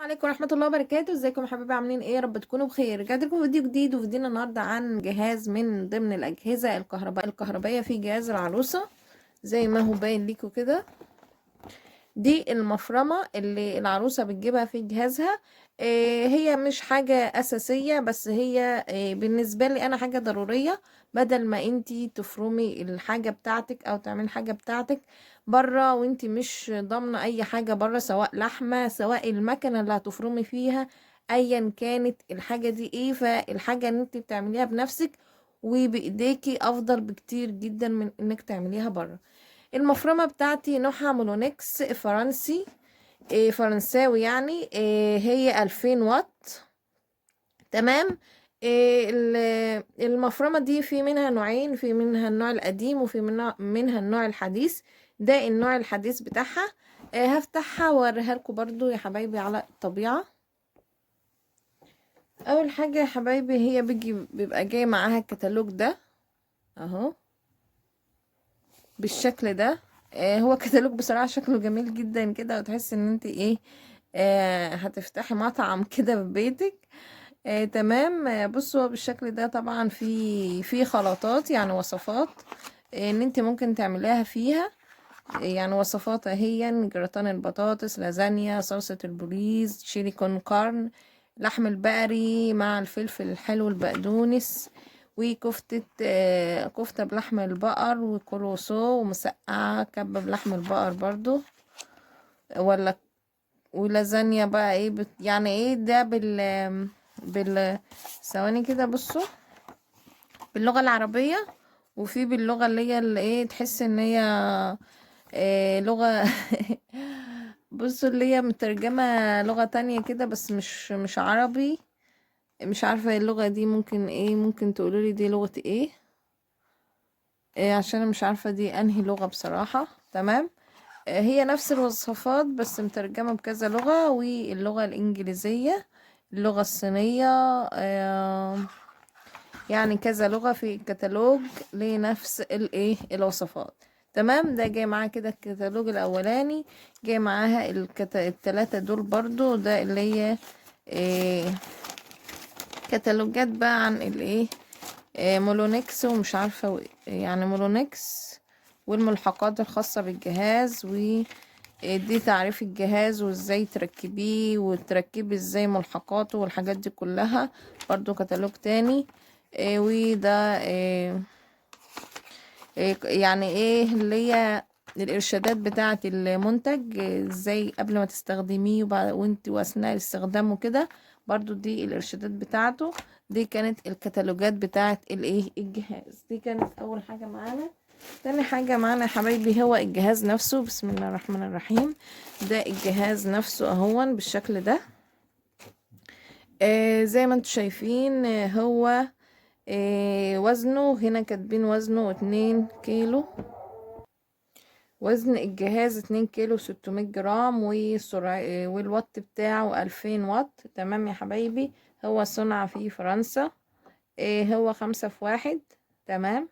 عليكم ورحمة الله وبركاته. ازيكم يا حبايبي؟ عاملين ايه؟ يا رب تكونوا بخير. رجعت لكم فيديو جديد، وفيديونا النهارده عن جهاز من ضمن الأجهزة الكهربائية في جهاز العروسة زي ما هو باين ليكم كده. دي المفرمة اللي العروسة بتجيبها في جهازها. هي مش حاجة أساسية، بس هي بالنسبة لي أنا حاجة ضرورية. بدل ما انتي تفرمي الحاجة بتاعتك أو تعملي حاجة بتاعتك برا وانتي مش ضامنة أي حاجة برا، سواء لحمة سواء المكنة اللي هتفرمي فيها، أيا كانت الحاجة دي ايه، فالحاجة ان انتي بتعمليها بنفسك وبإيديكي أفضل بكتير جدا من انك تعمليها برا. المفرمة بتاعتي نوعها مولونكس فرنسي، فرنساوي يعني. هي 2000 واط. تمام. المفرمة دي في منها نوعين، في منها النوع القديم وفي منها النوع الحديث. ده النوع الحديث بتاعها. هفتحها واوريها لكم برضو يا حبايبي على الطبيعة. اول حاجة يا حبايبي هي بيبقى جاي معاها الكتالوج ده اهو بالشكل ده. هو كتالوج بصراحة شكله جميل جدا كده، وتحس ان انت ايه، هتفتحي مطعم كده في بيتك. تمام. بصوا هو بالشكل ده طبعا في خلطات، يعني وصفات ان انت ممكن تعمليها فيها. يعني وصفات اهي: جراتان البطاطس، لازانيا، صلصة البوليز، شيلي كون كارن، لحم البقري مع الفلفل الحلو البقدونس، وكفتة كفتة بلحم البقر، وكروسو، ومسقعة كبة بلحم البقر برضو، ولا ولازانيا بقى ايه يعني ايه ده بال ثواني كده. بصوا باللغة العربية، وفي باللغة اللي هي اللي ايه، تحس ان هي لغة بصوا اللي هي مترجمة لغة تانية كده، بس مش عربي. مش عارفة اللغة دي ممكن ايه، ممكن تقولولي دي لغة ايه؟ عشان أنا مش عارفة دي انهي لغة بصراحة. تمام. هي نفس الوصفات بس مترجمة بكذا لغة، واللغة الإنجليزية، اللغة الصينية، يعني كذا لغة في الكتالوج لنفس الايه الوصفات. تمام. ده جاي معاه كده الكتالوج الأولاني، جاي معاها التلاتة دول برضو. ده اللي هي إيه، كتالوجات بقى عن الايه، مولونكس ومش عارفة يعني مولونكس والملحقات الخاصة بالجهاز، ودي تعريف الجهاز وازاي تركبيه وتركبي ازاي ملحقاته والحاجات دي كلها. برضو كتالوج تاني. وده يعني ايه اللي هي الارشادات بتاعة المنتج، ازاي قبل ما تستخدميه وانت واثناء استخدامه كده. برضو دي الارشادات بتاعته. دي كانت الكتالوجات بتاعة الايه الجهاز. دي كانت اول حاجة معانا. تاني حاجة معانا يا حبايبي هو الجهاز نفسه. بسم الله الرحمن الرحيم. ده الجهاز نفسه اهون بالشكل ده. زي ما انتم شايفين. هو وزنه هنا كاتبين وزنه 2 كيلو. وزن الجهاز 2 كيلو 600 جرام، والسرعة والوات بتاعه 2000 واط. تمام يا حبايبي. هو صنع في فرنسا. هو 5 في 1. تمام.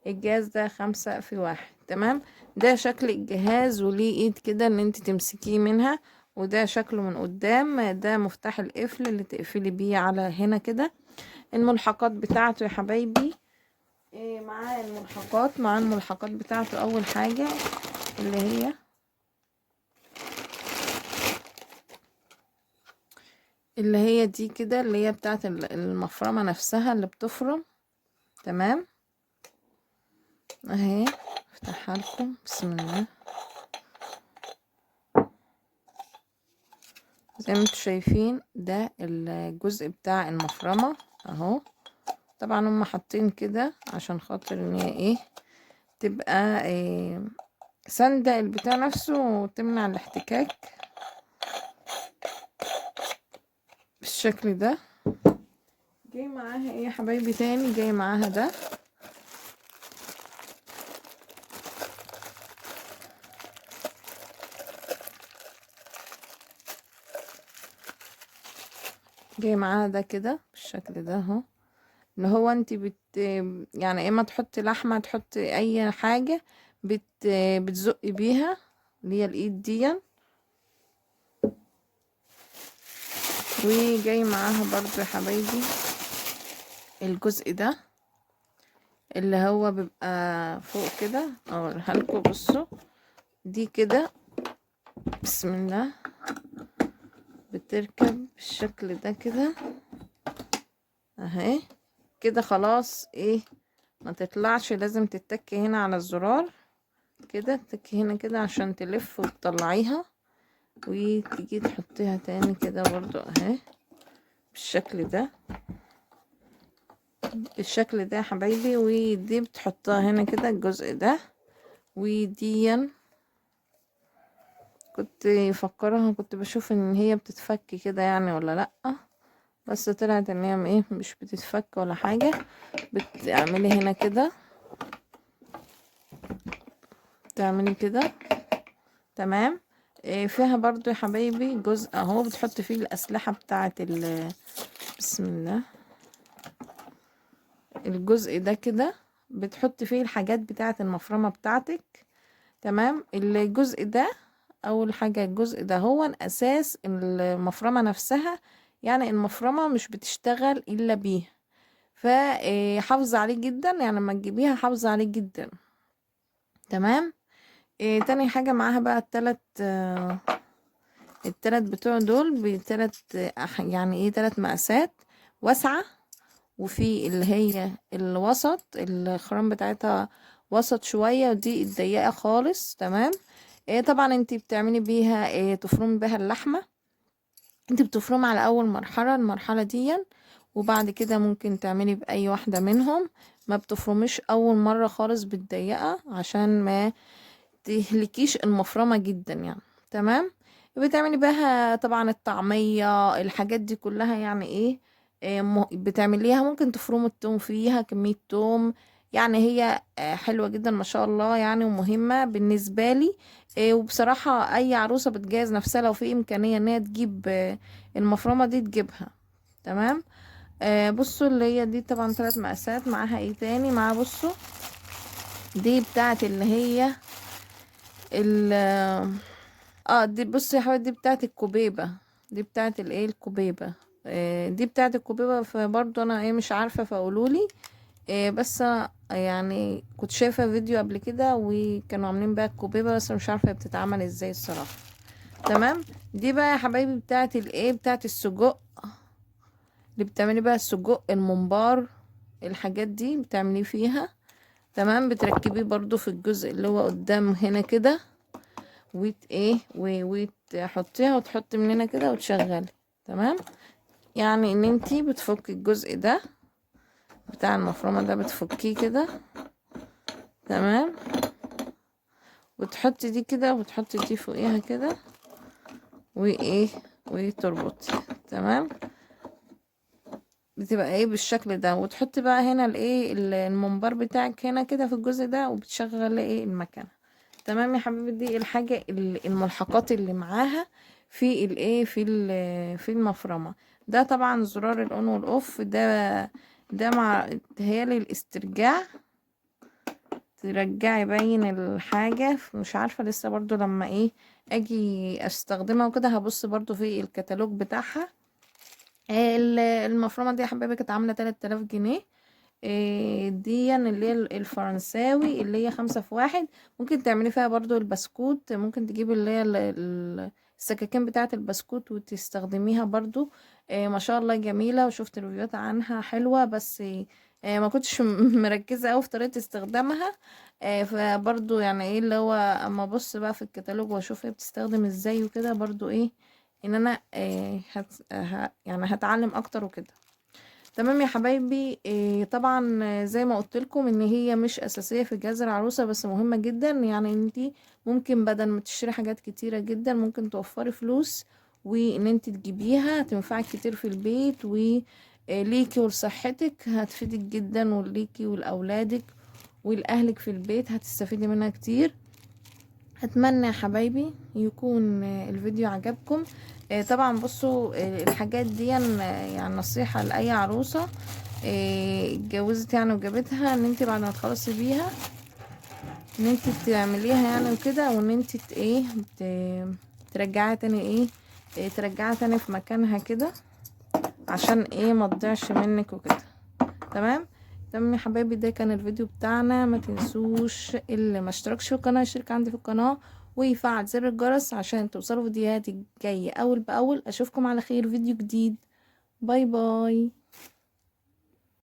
الجهاز ده 5 في 1. تمام. ده شكل الجهاز، وليه ايد كده ان انت تمسكيه منها، وده شكله من قدام. ده مفتاح القفل اللي تقفلي بيه على هنا كده. الملحقات بتاعته يا حبايبي، مع الملحقات بتاعته. اول حاجة اللي هي دي كده، اللي هي بتاعت المفرمة نفسها اللي بتفرم. تمام. اهي افتحها لكم. بسم الله. زي ما انتم شايفين ده الجزء بتاع المفرمة اهو. طبعا هم حاطين كده عشان خاطر ان هي ايه، تبقى سندة البتاع نفسه وتمنع الاحتكاك بالشكل ده. جاي معاها ايه يا حبايبي تاني؟ جاي معاها ده. جاي معاها ده كده بالشكل ده اهو. ان هو انت يعني اما تحطي لحمة، تحطي اي حاجة بتزقي بيها، اللي هي الايد دي. وجاي معاها برضو يا حبايبي الجزء ده اللي هو بيبقى فوق كده، اوريها لكم. بصوا دي كده، بسم الله، بتركب بالشكل ده كده اهي كده. خلاص ايه، ما تطلعش، لازم تتكي هنا على الزرار كده، تتكي هنا كده عشان تلف وتطلعيها، وتيجي تحطيها تاني كده برضو اهي بالشكل ده، بالشكل ده يا حبايبي. ودي بتحطها هنا كده الجزء ده. ودي كنت فكرها، كنت بشوف ان هي بتتفك كده يعني ولا لأ، بس طلعت ان هي ايه مش بتتفك ولا حاجة. بتعملي هنا كده، تعملي كده تمام. فيها برضو يا حبايبي جزء اهو بتحط فيه الاسلحة بتاعة بسم الله، الجزء ده كده بتحط فيه الحاجات بتاعة المفرمة بتاعتك. تمام. الجزء ده اول حاجة، الجزء ده هو اساس المفرمة نفسها، يعني المفرمة مش بتشتغل الا بيه، فحافظ عليه جدا، يعني لما تجيبيها حافظ عليه جدا. تمام. تاني حاجة معاها بقى التلات بتوع دول بتلات يعني ايه، تلات مقاسات واسعة، وفي اللي هي الوسط الخرام بتاعتها وسط شوية، ودي الضيقة خالص. تمام. طبعا انتي بتعملي بيها تفرمي بيها اللحمة. انتي بتفرمي على اول مرحلة، المرحلة دي، وبعد كده ممكن تعملي بأي واحدة منهم. ما بتفرميش اول مرة خالص بالضيقة عشان ما تهلكيش المفرمة جدا يعني. تمام. بتعملي بها طبعا الطعمية، الحاجات دي كلها يعني ايه، بتعمليها. ممكن تفرمي التوم فيها كمية توم، يعني هي حلوة جدا ما شاء الله يعني، ومهمة بالنسبة لي. وبصراحة اي عروسة بتجهز نفسها لو في امكانية ان هي تجيب المفرمة دي تجيبها. تمام. بصوا اللي هي دي طبعا 3 مقاسات. معاها ايه تاني معاها؟ بصوا دي بتاعت اللي هي ال دي بصي يا حبيبي، دي بتاعت الكوبيبة، دي بتاعت الايه الكوبيبة. دي بتاعت الكوبيبة، فبرضه انا ايه مش عارفة، فقولولي. بس أنا يعني كنت شايفة فيديو قبل كده وكانوا عاملين بقى الكوبيبة، بس مش عارفة هي بتتعمل ازاي الصراحة. تمام. دي بقى يا حبايبي بتاعت الايه، بتاعت السجق، اللي بتعملي بقى السجق الممبار، الحاجات دي بتعمليه فيها. تمام. بتركبيه برضو في الجزء اللي هو قدام هنا كده، وتحطيها وتحطي من هنا كده وتشغلي. تمام. يعني ان انتي بتفكي الجزء ده بتاع المفرمة ده، بتفكيه كده. تمام. وتحطي دي كده وتحطي دي فوقيها كده، وايه وتربطي. تمام. بتبقى ايه بالشكل ده. وتحطي بقى هنا الايه المنبر بتاعك هنا كده في الجزء ده، وبتشغلي ايه المكنة. تمام يا حبيبي. دي الحاجة الملحقات اللي معاها في الايه في المفرمة. ده طبعا زرار الاون والاوف ده مع هيالي الاسترجاع، ترجعي باين الحاجة. مش عارفة لسه برضو لما ايه اجي استخدمها وكده هبص برضو في الكتالوج بتاعها. المفرمة دي يا حبايبي كانت عاملة 3000 جنيه. دي اللي هي الفرنساوي اللي هي 5 في 1. ممكن تعملي فيها برضو البسكوت، ممكن تجيبي اللي هي السكاكين بتاعة البسكوت وتستخدميها برضو. ما شاء الله جميلة، وشفت ريفيوهات عنها حلوة، بس ما كنتش مركزة اوي في طريقة استخدامها. فبرضو يعني ايه اللي هو اما ابص بقى في الكتالوج واشوف هي بتستخدم ازاي وكده، برضو ايه ان انا يعني هتعلم اكتر وكده. تمام يا حبايبي. طبعا زي ما قلت لكم ان هي مش اساسيه في جهاز العروسه، بس مهمه جدا. يعني انتي ممكن بدل ما تشتري حاجات كتيره جدا ممكن توفري فلوس، وان انتي تجيبيها تنفعك كتير في البيت، وليكي ولصحتك هتفيدك جدا، وليكي ولاولادك ولاهلك في البيت هتستفيدي منها كتير. اتمنى يا حبايبي يكون الفيديو عجبكم. طبعا بصوا الحاجات دي يعني نصيحة لأي عروسة اتجوزت يعني وجابتها، ان انت بعد ما تخلصي بيها ان انت تعمليها يعني وكده، وان انت ترجعيها تاني ترجعيها تاني في مكانها كده. عشان ايه ما تضيعش منك وكده. تمام تمام يا حبايبي، ده كان الفيديو بتاعنا. ما تنسوش اللي ما اشتركش في القناه يشترك عندي في القناه ويفعل زر الجرس عشان توصلوا فيديوهاتي الجايه اول باول. اشوفكم على خير فيديو جديد. باي باي.